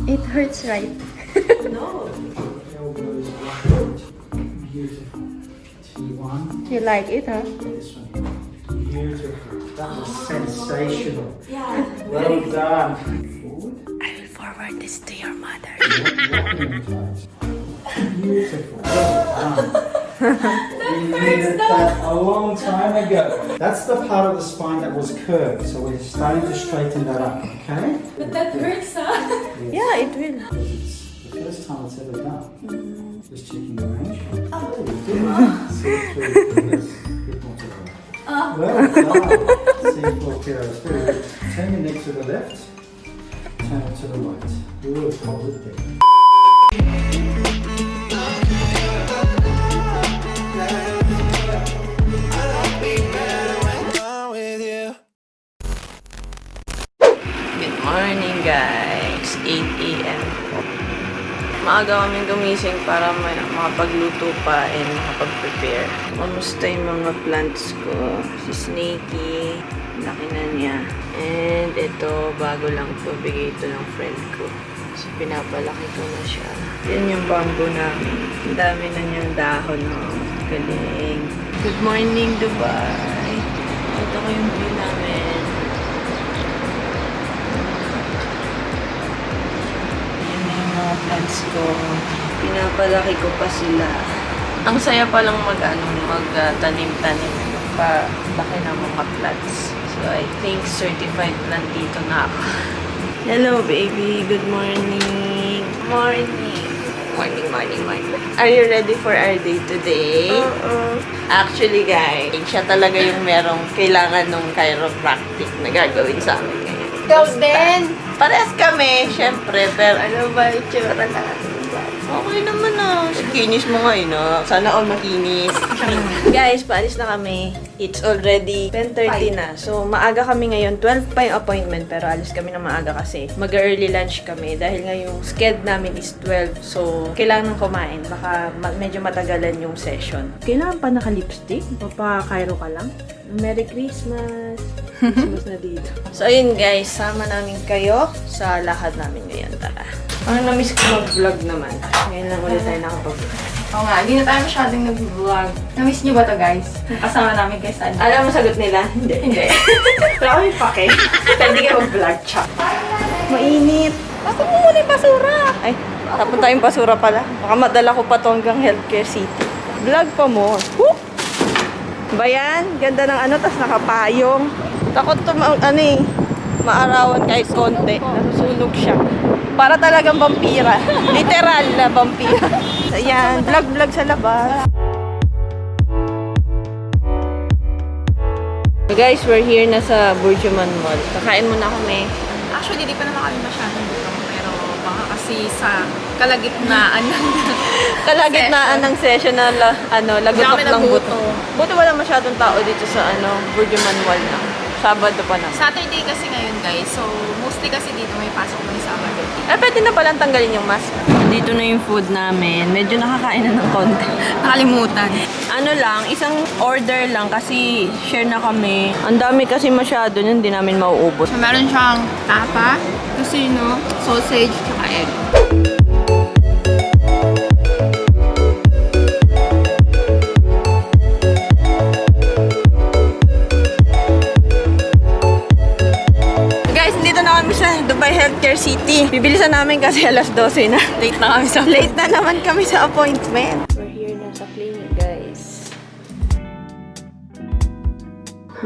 It hurts, right? No. Elbows beautiful. T1. You like it, huh? This one. Beautiful. That was sensational. Yeah. Well done. Forward. I will forward this to your mother. Beautiful. Well done. We needed that a long time ago. That's the part of the spine that was curved, so we're starting to straighten that up, okay? But that hurts, huh? Yeah, it will. Because it's the first time it's ever done. Just checking the range. Oh. Bit more to the right. Well done. C4 Kira. Very good. Turn your neck to the left. Turn it to the right. Good. Hold it there. Good morning, guys. 8 a.m. Maaga kaming gumising para makapagluto pa and makapag-prepare. Kamusta yung mga plants ko? Si Snakey, laki na niya. And ito, bago lang to, bigay ito ng friend ko. So, pinapalaki ko na siya. Yan yung bamboo namin. Ang dami na niyang dahon. Oh. Galing. Good morning, Dubai. Ito ko yung view namin. Mga plants ko, pinapalaki ko pa sila. Ang saya pa lang magtanim-tanim pa laki ng mga plants. So I think certified plantito na ako. Hello baby, good morning. Morning. Morning. Are you ready for our day today? Actually guys, siya talaga yung merong kailangan ng chiropractic na gagawin sa amin ngayon. Ikaw din. Parehas kami, syempre, pero ano ba, itsura natin. Okay naman na. Kinis mo nga no? Sana all makinis. Guys, paalis na kami. It's already 10:30 na. So, maaga kami ngayon. 12 pa yung appointment, pero alis kami na maaga kasi mag-early lunch kami. Dahil nga yung schedule namin is 12. So, kailangan kumain. Baka medyo matagalan yung session. Kailangan pa naka-lipstick? Papakairo ka lang? Merry Christmas! Christmas na dito. So, ayun guys. Sama namin kayo sa lakad namin ngayon. Tara. Parang na-miss ko mag-vlog naman. Ngayon lang ulit tayo nakapag-vlog. Oo nga, hindi na tayo masyadong nag-vlog. Na-miss niyo ba to guys? Kasama namin kay Sandy. Alam mo sagot nila? Hindi. Hindi. Wala kami pake. Pwede kayo mag-vlog, chak. Mainit. Tapos mo muna yung basura. Ay, tapon tayong basura pala. Baka madala ko pa to hanggang Healthcare City. Vlog pa mo. Whoop! Ba yan? Ganda ng ano, tas nakapayong. Takot to, maarawan kahit konti. Nasusunog siya. Para talagang vampira. Literal na vampira. Ayan, vlog sa labas. Guys, we're here na sa Burjuman Mall. Kakain muna kami. Actually, di pa naman kami masyadong butang. Pero baka kasi sa kalagitnaan ng Kalagitnaan ng session na lagutok Kami ng nagutom. buto. Buti wala masyadong tao dito sa Burjuman Mall na. Sabado pa na. Saturday kasi ngayon guys. So, mostly kasi dito may pasok kami Sabado. Pwede na palang tanggalin yung mask. Dito na yung food namin. Medyo nakakain na ng konti. Nakalimutan. Ano lang, isang order lang kasi share na kami. Ang dami kasi masyado yun, hindi namin mauubos. So, meron siyang tapa, tocino, sausage, tsaka egg. Guys, dito na kami sa Dubai Healthcare City. Bibilisan namin kasi alas 12 na. Late na kami sa Late na naman kami sa appointment. We're here na sa clinic, guys.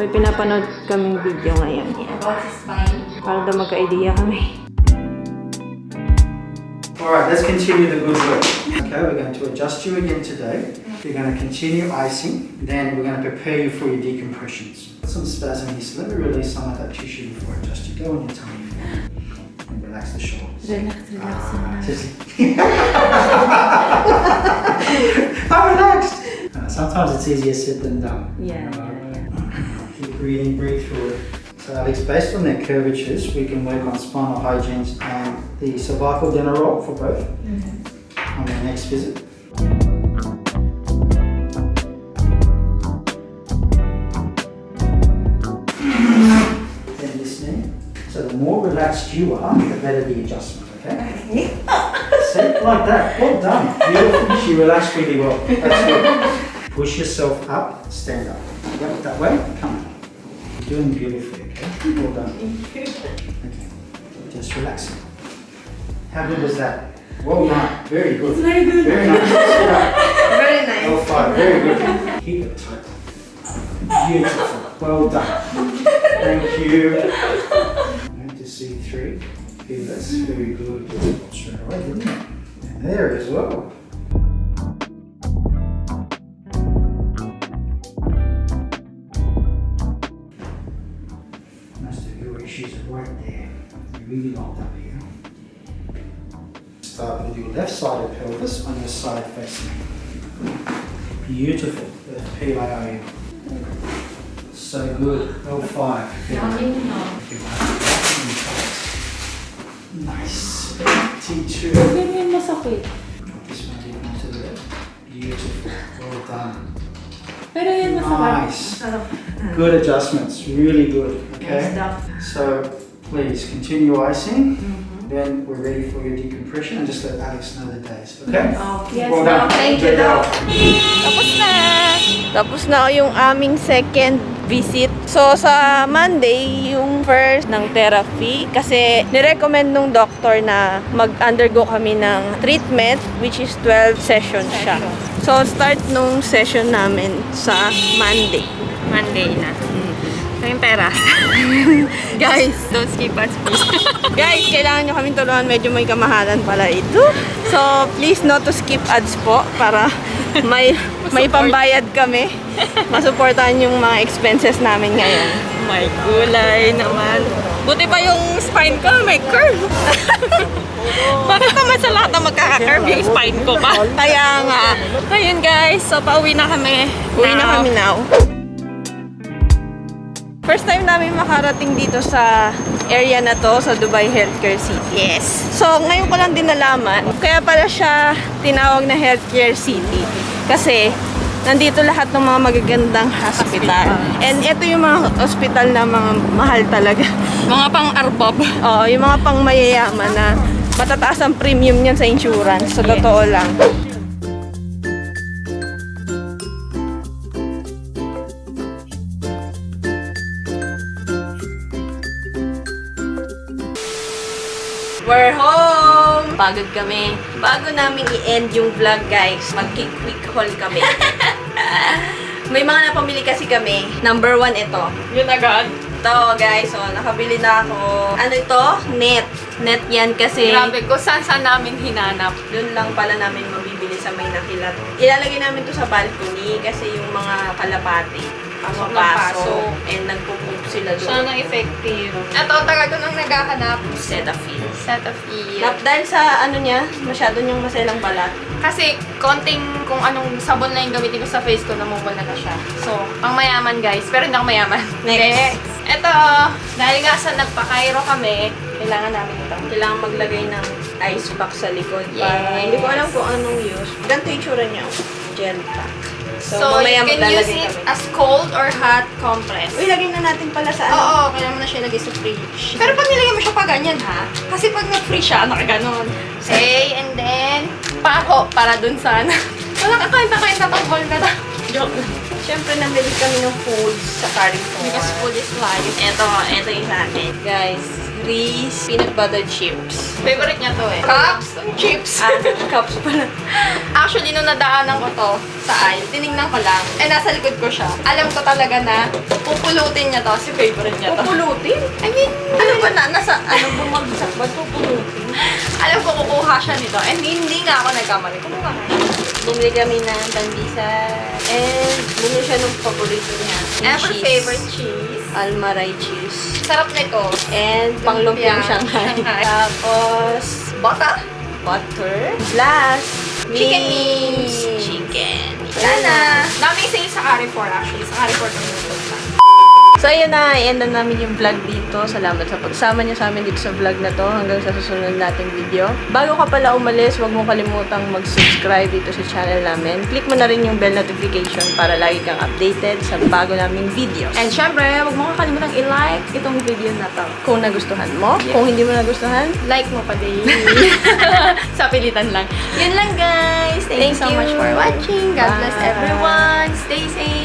May pinapanood kaming video ngayon. About his spine. Para daw magka-idea kami. Alright, let's continue the good work. Okay, we're going to adjust you again today. We're going to continue icing. Then we're going to prepare you for your decompressions. Some spasm here, so let me release some of that tissue before I adjust you. Go on your tummy for me. And relax the shoulders. I'm relaxed! Sometimes it's easier said than done. Yeah. Keep breathing, breathe through it. So Alex, based on their curvatures, we can work on spinal hygiene and the cervical dental roll for both on their next visit. Then listening. So the more relaxed you are, the better the adjustment. Okay. See, like that. Well done. Beautiful. She relaxed really well. That's good. Push yourself up, stand up. Yep, that way. Come on. You're doing beautifully, okay? Well done. Okay. Just relax. How good was that? Well done. Very good. Very good. Very nice. Sit up. Very nice. Well five. Very good. Keep it tight. Beautiful. Well done. Thank you. Going to C3. That's very good. Straight away, didn't it? And there as well. Most of your issues are right there. You're really locked up here. Start with your left sided pelvis on your side facing. Beautiful. PIO. So good. L5. Nice. T2. Ganyan masakit. This one did not to the left. Beautiful. Well done. Pero yan masakit. Nice. Good adjustments. Really good. Okay. Nice. So please continue icing. Then we're ready for your decompression and just let Alex know the days. Okay? Yes, Well done. thank you, Enjoy your Doc. Tapos na! Tapos na yung aming second visit. So, sa Monday, yung first ng therapy. Kasi, nirecommend nung doctor na mag-undergo kami ng treatment, which is 12 sessions siya. So, start nung session namin sa Monday. Monday na. Ito yung pera. Guys, Don't skip us, please. guys, kailangan nyo kami tulungan. Medyo may kamahalan pala ito. So, please not to skip ads po para may pambayad kami. Masuportahan yung mga expenses namin ngayon. May gulay naman. Buti pa yung spine ko, may curve. Bakit naman sa lahat na magkaka-curve yung spine ko pa? Kaya nga, Ayun guys, so pauwi na kami. uwi na kami now. First time namin makarating dito sa area na to, sa Dubai Healthcare City. Yes. So, ngayon ko lang din nalaman, kaya pala siya tinawag na Healthcare City. Kasi, nandito lahat ng mga magagandang hospital. And ito yung mga hospital na mga mahal talaga. Mga pang-arbob. Oo, yung mga pang mayayaman na matataas ang premium niyan sa insurance. Sa totoo lang. We're home! Pagod kami. Bago namin i-end yung vlog, guys, mag-quick haul kami. May mga napamili kasi kami. Number 1 ito. Yun agad. Ito, guys. So, nakabili na ako. Ano ito? Net. Net yan kasi Grabe, kung saan namin hinanap. doon lang pala namin mabibili sa may nakilat. Ilalagay namin to sa balcony kasi yung mga kalapati pasok and nagpo-poop sila doon. Sana effective. Ito, tagal ko nang naghahanap. Cetaphil. Cetaphil. Dahil sa ano niya, masyado niyang maselang balat. Kasi konting kung anong sabon na yung gamitin ko sa face ko, namumula na siya. So, pang mayaman guys. Pero hindi ako mayaman. Next. Ito, dahil nga sa nagpa-Cairo kami, kailangan namin ito. Kailangan maglagay ng ice pack sa likod. Para, Yes. hindi ko alam kung anong use. Ganito yung tsura niya. Gel pack. So you mamaya can maglalagay use it kami. as cold or hot compress. Uy, lagay na natin pala sa ano. Oo, kailangan mo na siya ilagay sa fridge. Pero pag nilagay mo siya pa ganyan ha, kasi pag nag-free siya, nakaganon. Okay, and then, pako para dun sa ano. Walang kakain-kakain na tong na. Joke lang. Siyempre, nabili kami ng foods sa Carrefour. Because food is life. Ito yung sa akin. Guys, Reese peanut butter chips. Favorite niya to eh. Cups and chips. Cups pala. Actually, nung nadaanan ko to sa aisle, tinignan ko lang. Eh, nasa likod ko siya. Alam ko talaga na pupulutin niya to kasi favorite niya to. Pupulutin? I mean, Ano ba na? Nasa, ano bumagsak ba? Pupulutin? alam ko kukuha siya nito. And hindi nga ako nagkamali. Kumuha nga siya. Bumili kami ng pandesal. And bumili siya ng paborito niya. Yung Ever cheese. favorite cheese. Almaray cheese. Sarap nito. And panglumpiang Shanghai. Shanghai. Tapos, Butter. butter. Plus, Chicken wings. Chicken. Wala na. Daming sale sa Carrefour actually. Sa Carrefour kami nagpunta. So, So, ayun na. I-end na namin yung vlog dito. Salamat sa pagsama niyo sa amin dito sa vlog na to. Hanggang sa susunod nating video. Bago ka pala umalis, huwag mo kalimutang mag-subscribe dito sa channel namin. Click mo na rin yung bell notification para lagi kang updated sa bago naming videos. And syempre, huwag mo kakalimutang i-like itong video na to. Kung nagustuhan mo, kung hindi mo nagustuhan, Like mo pa din. Sa pilitan lang. Yun lang guys. Thank you so Thank you. much for watching. God bless Bye. everyone. Stay safe.